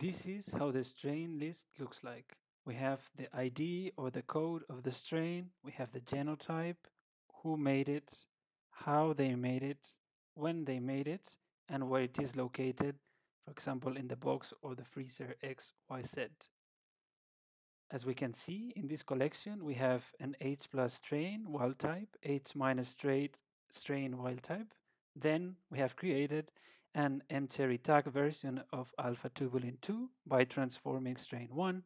This is how the strain list looks like. We have the ID or the code of the strain, we have the genotype, who made it, how they made it, when they made it, and where it is located, for example, in the box or the freezer XYZ. As we can see in this collection, we have an H plus strain wild type, H minus strain wild type. Then we have created an mcherry tag version of alpha tubulin 2 by transforming strain 1.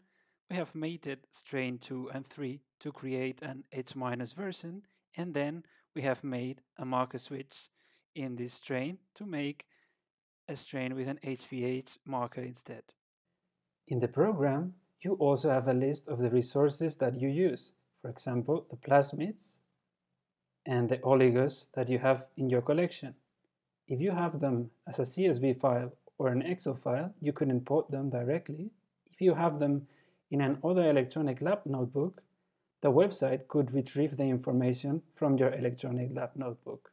We have mated strain 2 and 3 to create an H minus version, and then we have made a marker switch in this strain to make a strain with an HPH marker instead. In the program, you also have a list of the resources that you use, for example, the plasmids and the oligos that you have in your collection. If you have them as a CSV file or an Excel file, you could import them directly. If you have them in an other electronic lab notebook, the website could retrieve the information from your electronic lab notebook.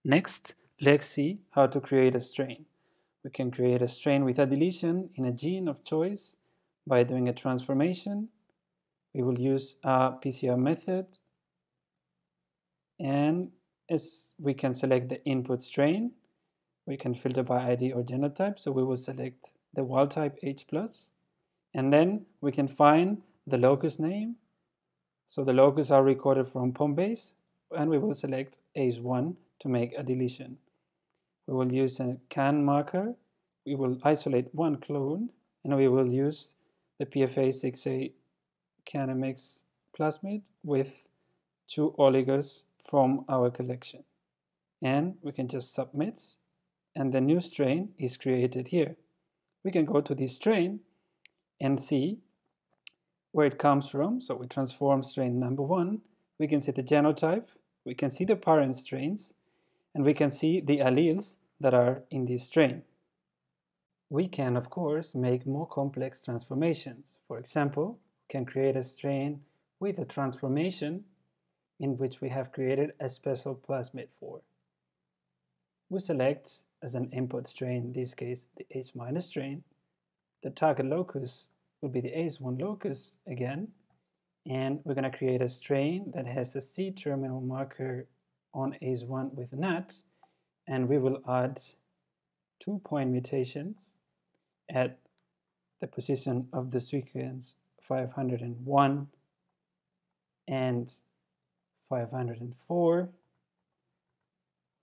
Next, let's see how to create a strain. We can create a strain with a deletion in a gene of choice by doing a transformation. We will use a PCR method, and as we can select the input strain, we can filter by ID or genotype, so we will select the wild type H+, and then we can find the locus name. So the locus are recorded from POM-base, and we will select ACE1 to make a deletion. We will use a CAN marker. We will isolate one clone, and we will use the PFA6A CanMX plasmid with 2 oligos from our collection. And we can just submit, and the new strain is created here. We can go to this strain and see where it comes from. So we transform strain number 1. We can see the genotype, we can see the parent strains, and we can see the alleles that are in this strain. We can, of course, make more complex transformations. For example, we can create a strain with a transformation in which we have created a special plasmid for. We select as an input strain, in this case, the H- strain. The target locus will be the ACE1 locus again, and we're going to create a strain that has a C-terminal marker on ACE1 with NAT, and we will add 2 point mutations at the position of the sequence 501 and 504.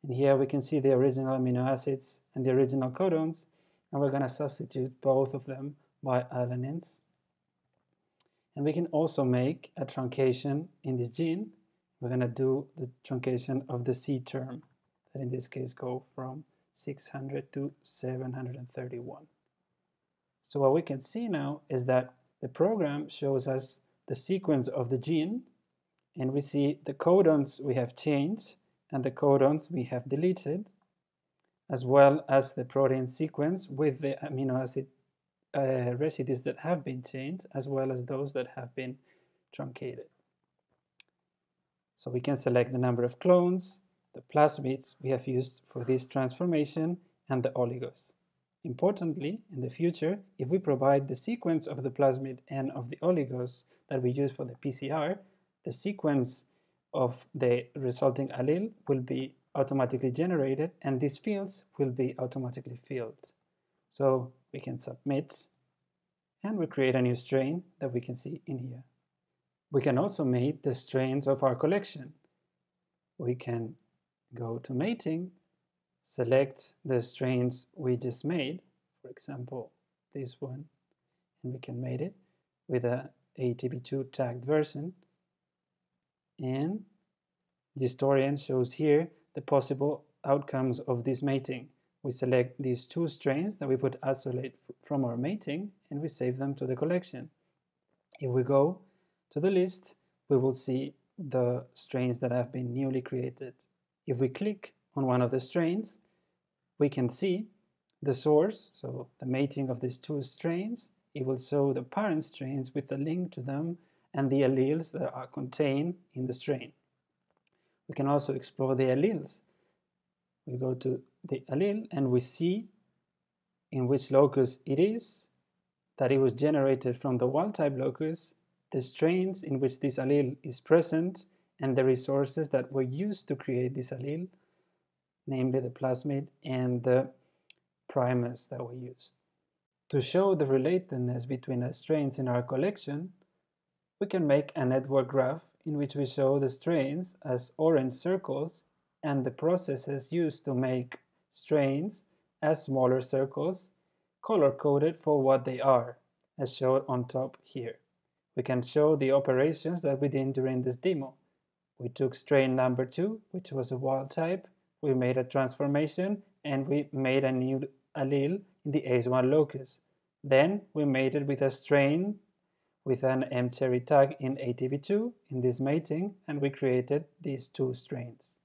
And here we can see the original amino acids and the original codons, and we're going to substitute both of them by alanines. And we can also make a truncation in this gene. We're going to do the truncation of the C term, that in this case go from 600 to 731. So what we can see now is that the program shows us the sequence of the gene, and we see the codons we have changed and the codons we have deleted, as well as the protein sequence with the amino acid residues that have been changed, as well as those that have been truncated. So we can select the number of clones, the plasmids we have used for this transformation, and the oligos. Importantly, in the future, if we provide the sequence of the plasmid and of the oligos that we use for the PCR, the sequence of the resulting allele will be automatically generated, and these fields will be automatically filled. So we can submit, and we create a new strain that we can see in here. We can also mate the strains of our collection. We can go to mating, select the strains we just made, for example, this one, and we can mate it with a ATP2 tagged version. And Genestorian shows here the possible outcomes of this mating. We select these 2 strains that we would isolate from our mating, and we save them to the collection. If we go to the list, we will see the strains that have been newly created. If we click on one of the strains, we can see the source, so the mating of these 2 strains. It will show the parent strains with a link to them and the alleles that are contained in the strain. We can also explore the alleles. We go to the allele and we see in which locus it is, that it was generated from the wild-type locus, the strains in which this allele is present, and the resources that were used to create this allele, namely the plasmid and the primers that were used. To show the relatedness between the strains in our collection, we can make a network graph in which we show the strains as orange circles and the processes used to make strains as smaller circles, color-coded for what they are, as shown on top here. We can show the operations that we did during this demo. We took strain number 2, which was a wild type, we made a transformation, and we made a new allele in the ACE1 locus. Then we mated with a strain with an mcherry tag in ATV2 in this mating, and we created these two strains.